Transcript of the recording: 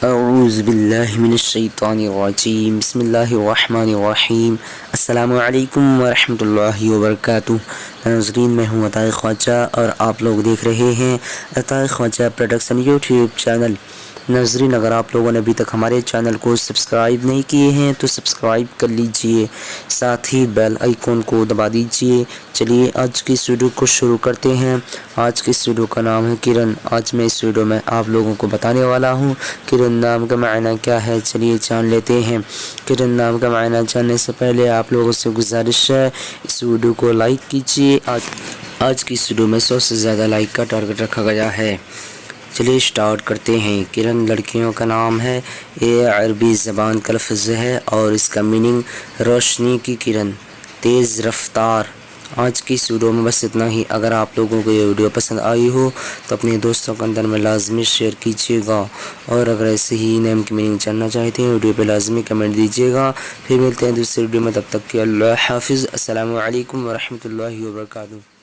اعوذ باللہ من الشیطان الرجیم بسم اللہ الرحمن الرحیم السلام علیکم ورحمۃ اللہ وبرکاتہ۔ ناظرین، میں ہوں عطائے خواجہ اور آپ لوگ دیکھ رہے ہیں عطائے خواجہ پروڈکشن یوٹیوب چینل۔ ناظرین، اگر آپ لوگوں نے ابھی تک ہمارے چینل کو سبسکرائب نہیں کیے ہیں تو سبسکرائب کر لیجئے، ساتھ ہی بیل آئیکن کو دبا دیجئے۔ چلیے آج کی اس ویڈیو کو شروع کرتے ہیں۔ آج کی اس ویڈیو کا نام ہے کرن۔ آج میں اس ویڈیو میں آپ لوگوں کو بتانے والا ہوں کرن نام کا معنی کیا ہے۔ چلیے جان لیتے ہیں۔ کرن نام کا معنی جاننے سے پہلے آپ لوگوں سے گزارش ہے اس ویڈیو کو لائک کیجئے۔ آج کی اس ویڈیو میں 100 سے زیادہ لائک کا ٹارگٹ رکھا گیا ہے۔ چلیے اسٹارٹ کرتے ہیں۔ کرن لڑکیوں کا نام ہے۔ یہ عربی زبان کا لفظ ہے اور اس کا میننگ روشنی کی کرن، تیز رفتار۔ آج کی اس ویڈیو میں بس اتنا ہی۔ اگر آپ لوگوں کو یہ ویڈیو پسند آئی ہو تو اپنے دوستوں کے اندر میں لازمی شیئر کیجیے گا، اور اگر ایسے ہی نیم کی میننگ جاننا چاہتے ہیں ویڈیو پہ لازمی کمنٹ دیجیے گا۔ پھر ملتے ہیں دوسری ویڈیو میں، تب تک کہ اللہ حافظ۔ السلام علیکم ورحمۃ اللہ وبرکاتہ۔